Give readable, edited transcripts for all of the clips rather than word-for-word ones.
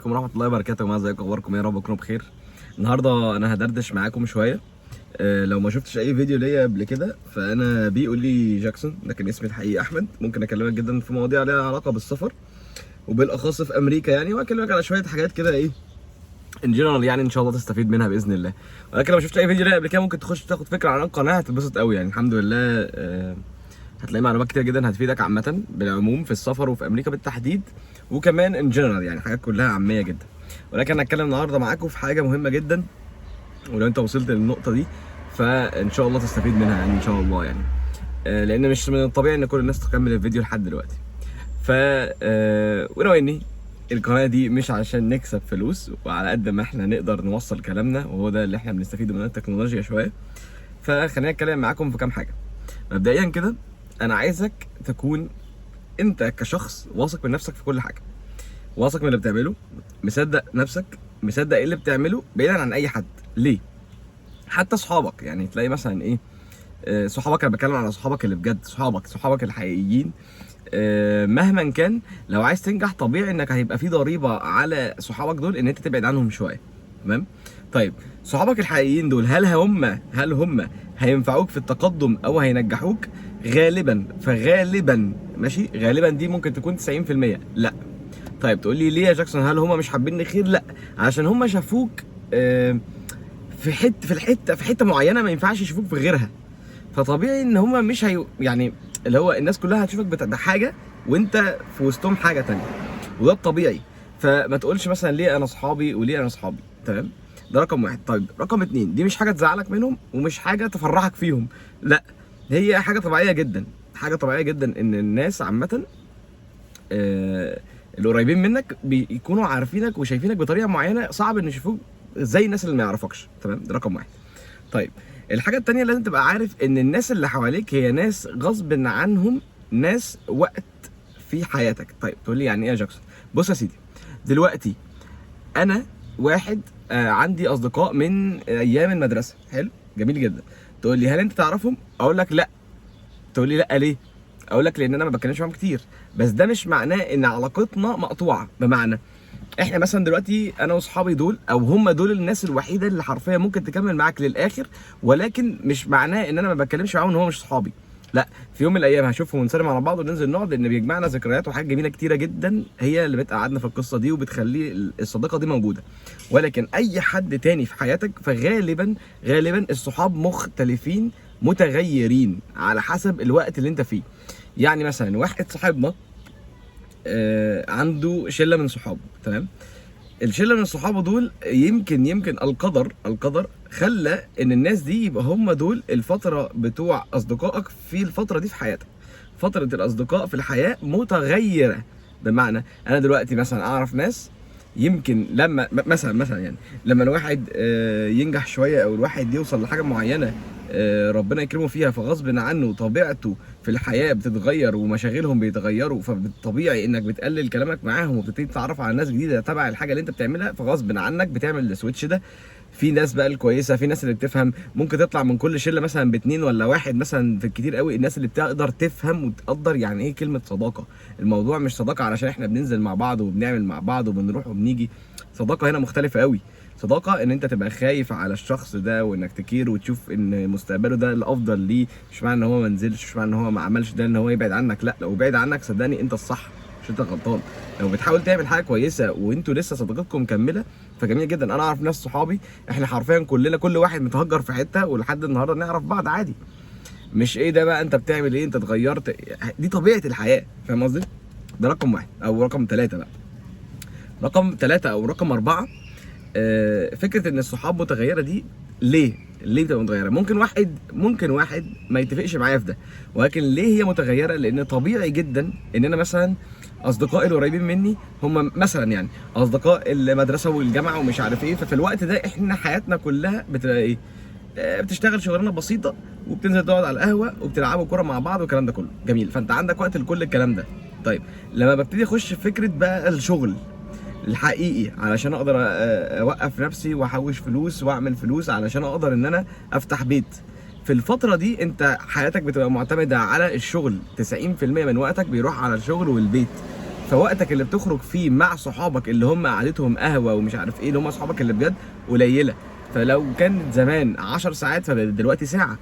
عليكم ورحمة الله وبركاته. جماعة ازيكم، اخباركم؟ يا رب تكونوا بخير. النهارده انا هدردش معاكم شوية. لو ما شفتش اي فيديو ليا قبل كده فانا بيقول لي جاكسون، لكن اسمي الحقيقي احمد. ممكن اكلمك جدا في مواضيع ليها علاقة بالسفر وبالاخص في امريكا يعني، واكلمك على شوية حاجات كده ايه ان جنرال يعني، ان شاء الله تستفيد منها باذن الله. ولكن لو ما شفتش اي فيديو ليا قبل كده ممكن تخش تاخد فكرة عن القناة، هتتبسط قوي يعني. الحمد لله هتلاقي معلومات كتير جدا هتفيدك عامة بالعموم في السفر وفي امريكا بالتحديد، وكمان ان جنرال يعني حاجات كلها عامية جدا. ولكن هتكلم النهارده معاكم في حاجة مهمة جدا، ولو انت وصلت للنقطة دي فان شاء الله تستفيد منها يعني ان شاء الله يعني. لان مش من الطبيعي ان كل الناس تكمل الفيديو لحد دلوقتي. ف ولو اني القناة دي مش عشان نكسب فلوس، وعلى قد ما احنا نقدر نوصل كلامنا، وهو ده اللي احنا بنستفيد من التكنولوجيا شوية. فخلينا نتكلم معاكم في كام حاجة. مبدئيا كده انا عايزك تكون انت كشخص واثق من نفسك في كل حاجه، واثق من اللي بتعمله، مصدق نفسك، مصدق ايه اللي بتعمله بعيدا عن اي حد. ليه؟ حتى صحابك يعني تلاقي مثلا ايه، صحابك، انا بتكلم على صحابك اللي بجد، صحابك الحقيقيين. مهما كان لو عايز تنجح طبيعي انك هيبقى في ضريبه على صحابك دول ان انت تبعد عنهم شويه. تمام؟ طيب صحابك الحقيقيين دول هل هم هينفعوك في التقدم او هينجحوك؟ غالبا، فغالبا ماشي، غالبا دي ممكن تكون 90%. لا. طيب تقول لي ليه يا جاكسون؟ هل هم مش حابين خير؟ لا، عشان هم شافوك في حته معينه ما ينفعش يشوفوك في غيرها. فطبيعي ان هم مش يعني اللي هو الناس كلها هتشوفك بحاجه وانت في وسطهم حاجه تانية، وده الطبيعي. فما تقولش مثلا ليه انا اصحابي وليه انا اصحابي. تمام؟ ده رقم واحد. طيب رقم اتنين، دي مش حاجه تزعلك منهم ومش حاجه تفرحك فيهم، لا، هي حاجه طبيعيه جدا. حاجه طبيعيه جدا ان الناس عامه اللي قريبين منك بيكونوا عارفينك وشايفينك بطريقه معينه صعب ان يشوفوك زي الناس اللي ما يعرفكش. تمام؟ ده رقم واحد. طيب الحاجه التانيه لازم تبقى عارف ان الناس اللي حواليك هي ناس غصب عنهم، ناس وقت في حياتك. طيب تقول لي يعني ايه يا جاكسون؟ بص يا سيدي، دلوقتي انا واحد عندي اصدقاء من ايام المدرسه، حلو، جميل جدا. تقول لي هل انت تعرفهم؟ اقول لك لا. تقول لي لا ليه؟ اقول لك لان انا ما بتكلمش معاهم كتير. بس ده مش معناه ان علاقتنا مقطوعه. بمعنى احنا مثلا دلوقتي انا واصحابي دول، او هم دول الناس الوحيده اللي حرفيا ممكن تكمل معاك للاخر، ولكن مش معناه ان انا ما بتكلمش معاهم ان هو مش صحابي. لا، في يوم من الايام هشوفهم ونسلم على بعض وننزل نقعد، لان بيجمعنا ذكريات وحاجات جميله كتيره جدا هي اللي بتقعدنا في القصه دي وبتخلي الصداقه دي موجوده. ولكن اي حد تاني في حياتك فغالبا الصحاب مختلفين، متغيرين على حسب الوقت اللي انت فيه. يعني مثلا واحد صاحبنا عنده شله من صحابه، تمام؟ الشله من صحابه دول يمكن القدر خلى ان الناس دي يبقى هم دول الفتره بتوع اصدقائك في الفتره دي في حياتك. فتره الاصدقاء في الحياه متغيره. بمعنى انا دلوقتي مثلا اعرف ناس، يمكن لما مثلا يعني لما الواحد ينجح شويه او الواحد يوصل لحاجه معينه ربنا يكرمه فيها، فغصب عنه طبيعته في الحياه بتتغير ومشاغلهم بيتغيروا، فطبيعي انك بتقلل كلامك معاهم وبتبتدي تتعرف على ناس جديده تبع الحاجه اللي انت بتعملها، فغصب عنك بتعمل السويتش ده. في ناس بقى الكويسه، في ناس اللي بتفهم، ممكن تطلع من كل شله مثلا باتنين ولا واحد مثلا في الكتير قوي، الناس اللي بتقدر تفهم وتقدر يعني ايه كلمه صداقه. الموضوع مش صداقه علشان احنا بننزل مع بعض وبنعمل مع بعض وبنروح وبنيجي. صداقه هنا مختلفه قوي. صداقه ان انت تبقى خايف على الشخص ده وانك تكير وتشوف ان مستقبله ده الافضل ليه. مش معنى ان هو ما نزلش، مش معنى ان هو ما عملش ده ان هو يبعد عنك، لا، لو بعد عنك صدقني انت الصح مش انت غلطان. لو بتحاول تعمل حاجه كويسه وانتوا لسه صداقتكم مكمله فجميل جدا. انا اعرف ناس صحابي احنا حرفيا كلنا كل واحد متهجر في حته ولحد النهارده نعرف بعض عادي. مش ايه ده بقى انت بتعمل ايه، انت اتغيرت، دي طبيعه الحياه. فاهم قصدي؟ ده رقم واحد. او رقم ثلاثة بقى، رقم ثلاثة او رقم أربعة، فكره ان الصحاب متغيره دي ليه بتبقى متغيره؟ ممكن واحد ما يتفقش معايا في ده، ولكن ليه هي متغيره؟ لان طبيعي جدا ان انا مثلا اصدقائي القريبين مني هم مثلا يعني اصدقاء المدرسه والجامعه ومش عارف ايه، ففي الوقت ده احنا حياتنا كلها بتبقى ايه، بتشتغل شغلانه بسيطه وبتنزل تقعد على القهوه وبتلعبوا كوره مع بعض والكلام ده كله جميل، فانت عندك وقت لكل الكلام ده. طيب لما ببتدي اخش في فكره بقى الشغل الحقيقي علشان اقدر اوقف نفسي واحوش فلوس واعمل فلوس علشان اقدر ان انا افتح بيت، في الفترة دي انت حياتك بتبقى معتمدة على الشغل، 90% من وقتك بيروح على الشغل والبيت. فوقتك اللي بتخرج فيه مع صحابك اللي هم قعدتهم قهوه ومش عارف ايه، اللي هم صحابك اللي بجد قليله. فلو كانت زمان 10 ساعات فبقت دلوقتي ساعه.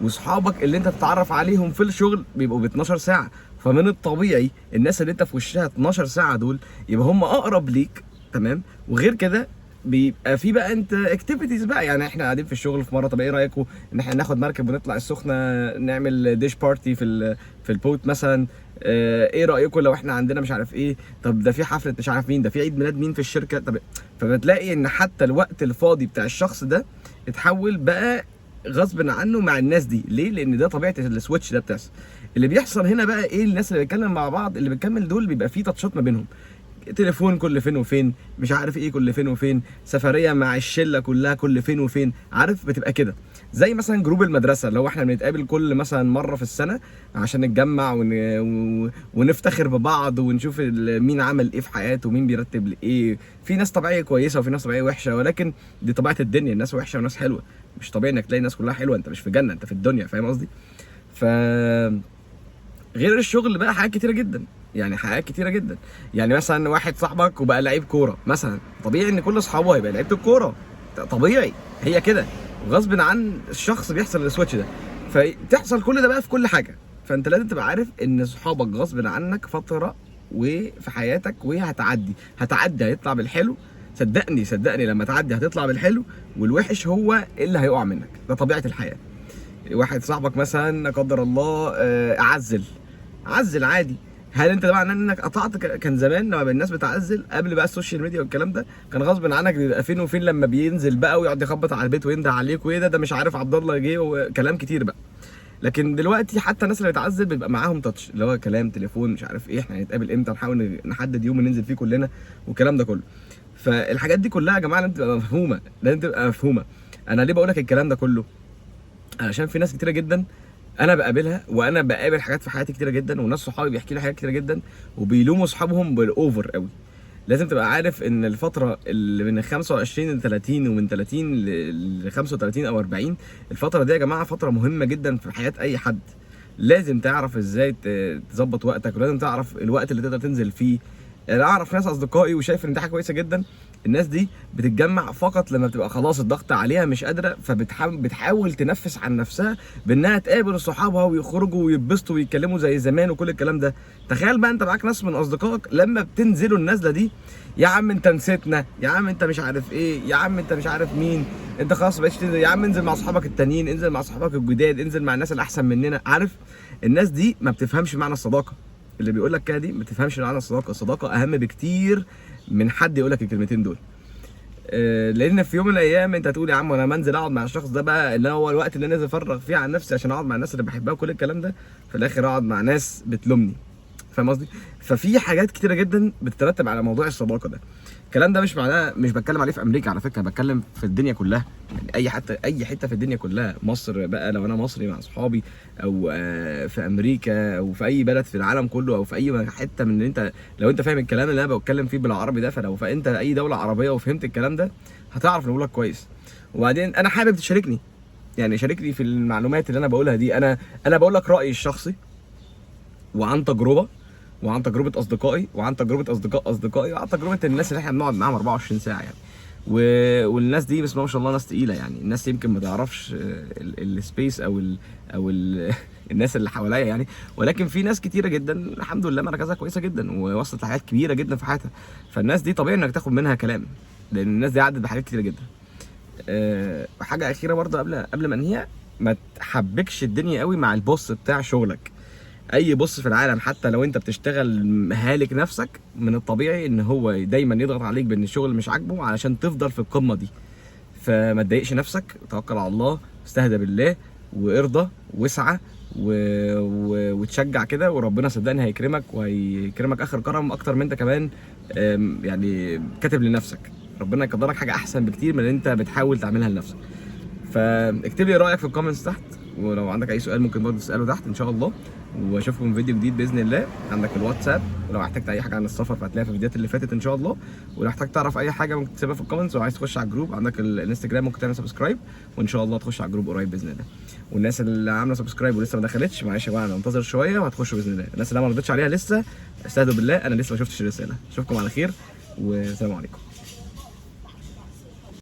واصحابك اللي انت بتتعرف عليهم في الشغل بيبقوا ب 12 ساعه. فمن الطبيعي الناس اللي انت في وشها 12 ساعه دول يبقى هم اقرب ليك، تمام. وغير كده بيبقى في بقى انت اكتيفيتيز بقى، يعني احنا قاعدين في الشغل في مره، طب ايه رايكم ان احنا ناخد مركب ونطلع السخنه نعمل ديش بارتي في البوت مثلا؟ ايه رايكم لو احنا عندنا مش عارف ايه، طب ده في حفله مش عارف مين، ده في عيد ميلاد مين في الشركه، طب. فبتلاقي ان حتى الوقت الفاضي بتاع الشخص ده اتحول بقى غصب عنه مع الناس دي. ليه؟ لان ده طبيعه السويتش ده بتحصل. اللي بيحصل هنا بقى ايه؟ الناس اللي بيتكلم مع بعض اللي بتكمل دول بيبقى في تاتشات ما بينهم، تليفون كل فين وفين، مش عارف ايه كل فين وفين، سفريه مع الشله كلها كل فين وفين، عارف بتبقى كده. زي مثلا جروب المدرسه، لو احنا بنتقابل كل مثلا مره في السنه عشان نتجمع ونفتخر ببعض ونشوف مين عمل ايه في حياته ومين بيرتب لايه. في ناس طبيعيه كويسه وفي ناس طبيعيه وحشه، ولكن دي طبيعه الدنيا، الناس وحشه وناس حلوه. مش طبيعي انك تلاقي الناس كلها حلوه، انت مش في جنه، انت في الدنيا، فاهم قصدي؟ ف غير الشغل بقى حاجات كتيره جدا، يعني حاجات كتيره جدا. يعني مثلا واحد صاحبك وبقى لعيب كوره مثلا، طبيعي ان كل اصحابه هيبقى لعيبه الكوره، طبيعي، هي كده. وغصب عن الشخص بيحصل السويتش ده، فتحصل كل ده بقى في كل حاجه. فانت لازم تبقى عارف ان صحابك غصب عنك فتره وفي حياتك، هتعدي هيطلع بالحلو. صدقني لما تعدي هتطلع بالحلو، والوحش هو اللي هيقع منك، ده طبيعه الحياه. واحد صاحبك مثلا لا قدر الله عزل عادي، هل انت ده معناه انك قطعت؟ كان زمان لما الناس بتعزل قبل بقى السوشيال ميديا والكلام ده، كان غصب عنك بيبقى فين وفين لما بينزل بقى ويقعد يخبط على البيت وينده عليك وايه ده مش عارف عبد الله جه وكلام كتير بقى. لكن دلوقتي حتى الناس اللي بتعزل بيبقى معاهم تاتش، اللي هو كلام تليفون مش عارف ايه، احنا هنتقابل امتى، نحاول نحدد يوم ننزل فيه كلنا والكلام ده كله. فالحاجات دي كلها يا جماعه لازم تبقى مفهومه، انا ليه بقول لك الكلام ده كله؟ علشان في ناس كتيره جدا انا بقابلها، وانا بقابل حاجات في حياتي كتيره جدا، وناس صحابي بيحكي لي حاجات كتيره جدا وبيلوموا اصحابهم بالاوفر قوي. لازم تبقى عارف ان الفتره اللي من 25 ل 30 ومن 30 ل 35 او 40، الفتره دي يا جماعه فتره مهمه جدا في حياه اي حد. لازم تعرف ازاي تظبط وقتك، ولازم تعرف الوقت اللي تقدر تنزل فيه. انا اعرف ناس اصدقائي وشايف ان دي حاجه كويسه جدا، الناس دي بتتجمع فقط لما بتبقى خلاص الضغط عليها مش قادره، بتحاول تنفس عن نفسها بانها تقابل صحابها ويخرجوا ويتبسطوا ويتكلموا زي زمان وكل الكلام ده. تخيل بقى انت معاك ناس من اصدقائك لما بتنزلوا النازله دي، يا عم انت نسيتنا، يا عم انت مش عارف ايه، يا عم انت مش عارف مين، انت خلاص مبقتش تنزل، يا عم انزل مع اصحابك التانيين، انزل مع اصحابك الجداد، انزل مع الناس الاحسن مننا. عارف الناس دي ما بتفهمش معنى الصداقه. اللي بيقول لك كده دي ما تفهمش معنى الصداقه. الصداقه اهم بكتير من حد يقول لك الكلمتين دول. لان في يوم من الايام انت هتقول يا عم انا منزل اقعد مع الشخص ده بقى اللي هو الوقت اللي نازل افرغ فيه عن نفسي عشان اقعد مع الناس اللي بحبها وكل الكلام ده، في الاخر اقعد مع ناس بتلومني. فاهم قصدي؟ ففي حاجات كتيره جدا بتترتب على موضوع الصداقه ده. الكلام ده مش معناه مش بتكلم عليه في امريكا، على فكره بتكلم في الدنيا كلها، يعني اي حته في الدنيا كلها. مصر بقى لو انا مصري مع اصحابي، او في امريكا، او في اي بلد في العالم كله، او في اي حته من انت، لو انت فاهم الكلام اللي انا بتكلم فيه بالعربي ده، فلو فانت اي دوله عربيه وفهمت الكلام ده هتعرف نقولك كويس. وبعدين انا حابب تشاركني، يعني شاركني في المعلومات اللي انا بقولها دي. انا بقول لك رايي الشخصي، وعن تجربه، وعن تجربه اصدقائي، وعن تجربه اصدقائي، وعن تجربه الناس اللي احنا بنقعد معاهم 24 ساعه يعني. والناس دي بسم الله ما شاء الله ناس تقيله، يعني الناس يمكن ما تعرفش السبيس او الناس اللي حواليا يعني، ولكن في ناس كتيره جدا الحمد لله مركزها كويسه جدا ووصلت لحاجات كبيره جدا في حياتها. فالناس دي طبيعي انك تاخد منها كلام، لان الناس دي عدت بحاجات كتيره جدا. حاجه اخيره برضه قبل ما انهيها، ما تحبكش الدنيا قوي مع البوس بتاع شغلك. اي بص في العالم حتى لو انت بتشتغل هالك نفسك، من الطبيعي ان هو دايما يضغط عليك بان الشغل مش عاجبه علشان تفضل في القمه دي. فما تضايقش نفسك، توكل على الله، استهدى بالله، وارضى واسعى وتشجع كده، وربنا صدقني هيكرمك، وهيكرمك اخر كرم اكتر من انت كمان يعني كاتب لنفسك. ربنا يقدرك حاجه احسن بكتير من اللي انت بتحاول تعملها لنفسك. فاكتب لي رايك في الكومنتس تحت، ولو عندك اي سؤال ممكن برضه تساله تحت ان شاء الله. واشوفكم في فيديو جديد باذن الله. عندك الواتساب، ولو احتجت اي حاجه عن السفر فهتلاقيها في الفيديوهات اللي فاتت ان شاء الله. ولو احتجت تعرف اي حاجه ممكن تسيبها في الكومنتس، وعايز تخش على الجروب عندك الانستجرام ممكن تعمل سبسكرايب، وان شاء الله تخش على الجروب قريب باذن الله. والناس اللي عامله سبسكرايب ولسه ما دخلتش، معلش بقى انا انتظر شويه وهتخشوا باذن الله. الناس اللي ما ردتش عليها لسه استهدوا بالله، انا لسه ما شفتش الرساله. اشوفكم على خير والسلام عليكم.